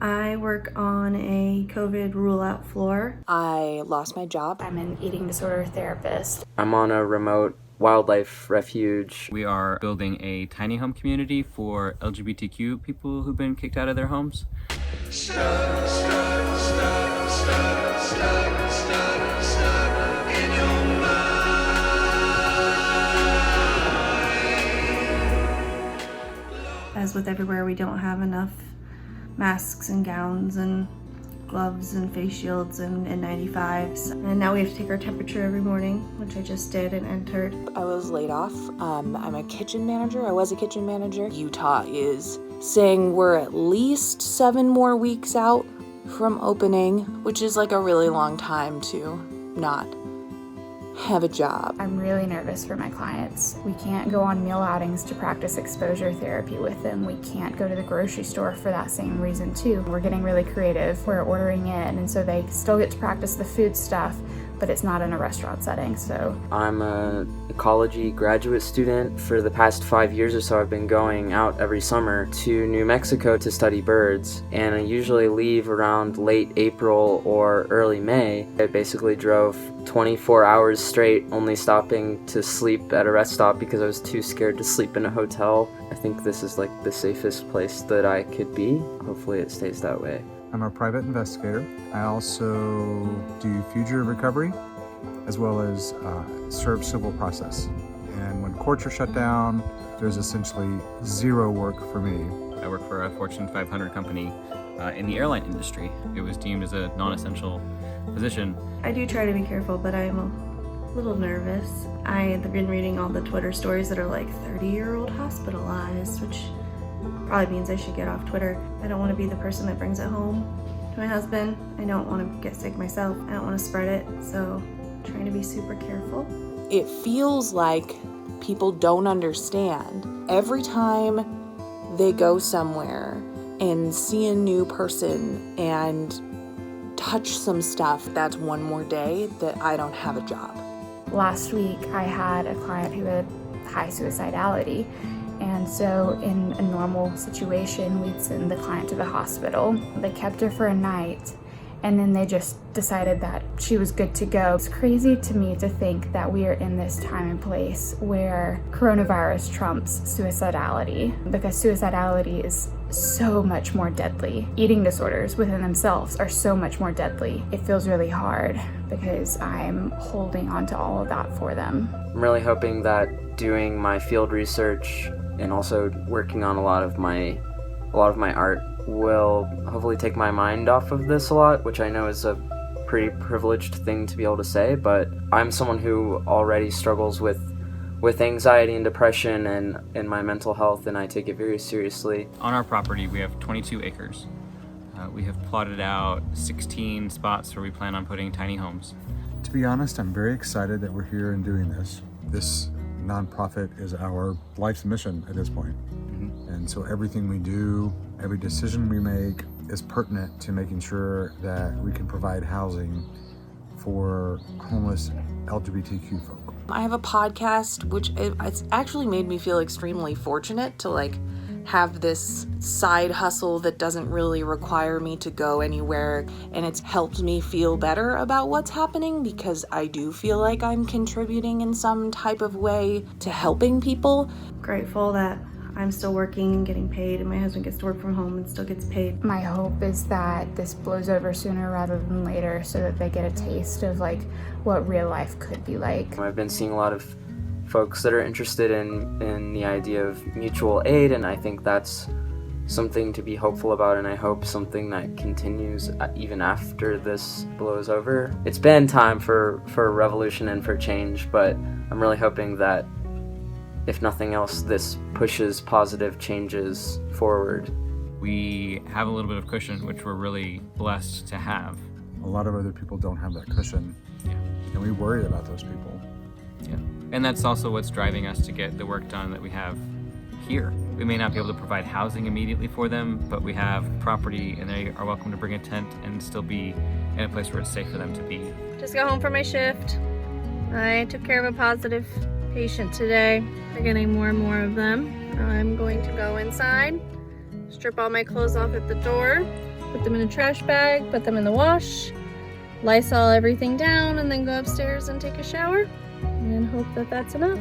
I work on a COVID rule-out floor. I lost my job. I'm an eating disorder therapist. I'm on a remote wildlife refuge. We are building a tiny home community for LGBTQ people who've been kicked out of their homes. As with everywhere, we don't have enough masks and gowns and gloves and face shields and N95s. And now we have to take our temperature every morning, which I just did and entered. I was laid off. I'm a kitchen manager. I was a kitchen manager. Utah is saying we're at least 7 more weeks out from opening, which is like a really long time to not have a job. I'm really nervous for my clients. We can't go on meal outings to practice exposure therapy with them. We can't go to the grocery store for that same reason too. We're getting really creative. We're ordering in, and so they still get to practice the food stuff, but it's not in a restaurant setting. So I'm an ecology graduate student. For the past 5 years or so, I've been going out every summer to New Mexico to study birds, and I usually leave around late April or early May. I basically drove 24 hours straight, only stopping to sleep at a rest stop because I was too scared to sleep in a hotel. I think this is like the safest place that I could be. Hopefully it stays that way. I'm a private investigator. I also do fugitive recovery as well as serve civil process. And when courts are shut down, there's essentially zero work for me. I work for a Fortune 500 company in the airline industry. It was deemed as a non-essential position. I do try to be careful, but I'm a little nervous. I've been reading all the Twitter stories that are like 30-year-old hospitalized, which probably means I should get off Twitter. I don't want to be the person that brings it home to my husband. I don't want to get sick myself. I don't want to spread it, so I'm trying to be super careful. It feels like people don't understand. Every time they go somewhere and see a new person and touch some stuff, that's one more day that I don't have a job. last week I had a client who had high suicidality. And so in a normal situation, we'd send the client to the hospital. They kept her for a night, and then they just decided that she was good to go. It's crazy to me to think that we are in this time and place where coronavirus trumps suicidality, because suicidality is so much more deadly. Eating disorders within themselves are so much more deadly. It feels really hard because I'm holding on to all of that for them. I'm really hoping that doing my field research and also working on a lot of my art will hopefully take my mind off of this a lot, which I know is a pretty privileged thing to be able to say, but I'm someone who already struggles with anxiety and depression and my mental health, and I take it very seriously. On our property, we have 22 acres. We have plotted out 16 spots where we plan on putting tiny homes. To be honest, I'm very excited that we're here and doing this. This nonprofit is our life's mission at this point. And so everything we do, every decision we make is pertinent to making sure that we can provide housing for homeless LGBTQ folk. I have a podcast, which it's actually made me feel extremely fortunate to have this side hustle that doesn't really require me to go anywhere, and it's helped me feel better about what's happening because I do feel like I'm contributing in some type of way to helping people. Grateful that I'm still working and getting paid, and my husband gets to work from home and still gets paid. My hope is that this blows over sooner rather than later so that they get a taste of what real life could be like. I've been seeing a lot of folks that are interested in the idea of mutual aid, and I think that's something to be hopeful about, and I hope something that continues even after this blows over. It's been time for revolution and for change, but I'm really hoping that if nothing else, this pushes positive changes forward. We have a little bit of cushion, which we're really blessed to have. A lot of other people don't have that cushion, and we worry about those people. Yeah. And that's also what's driving us to get the work done that we have here. We may not be able to provide housing immediately for them, but we have property, and they are welcome to bring a tent and still be in a place where it's safe for them to be. Just got home from my shift. I took care of a positive patient today. We're getting more and more of them. I'm going to go inside, strip all my clothes off at the door, them in a trash bag, put them in the wash, Lysol everything down, and then go upstairs and take a shower and hope that that's enough.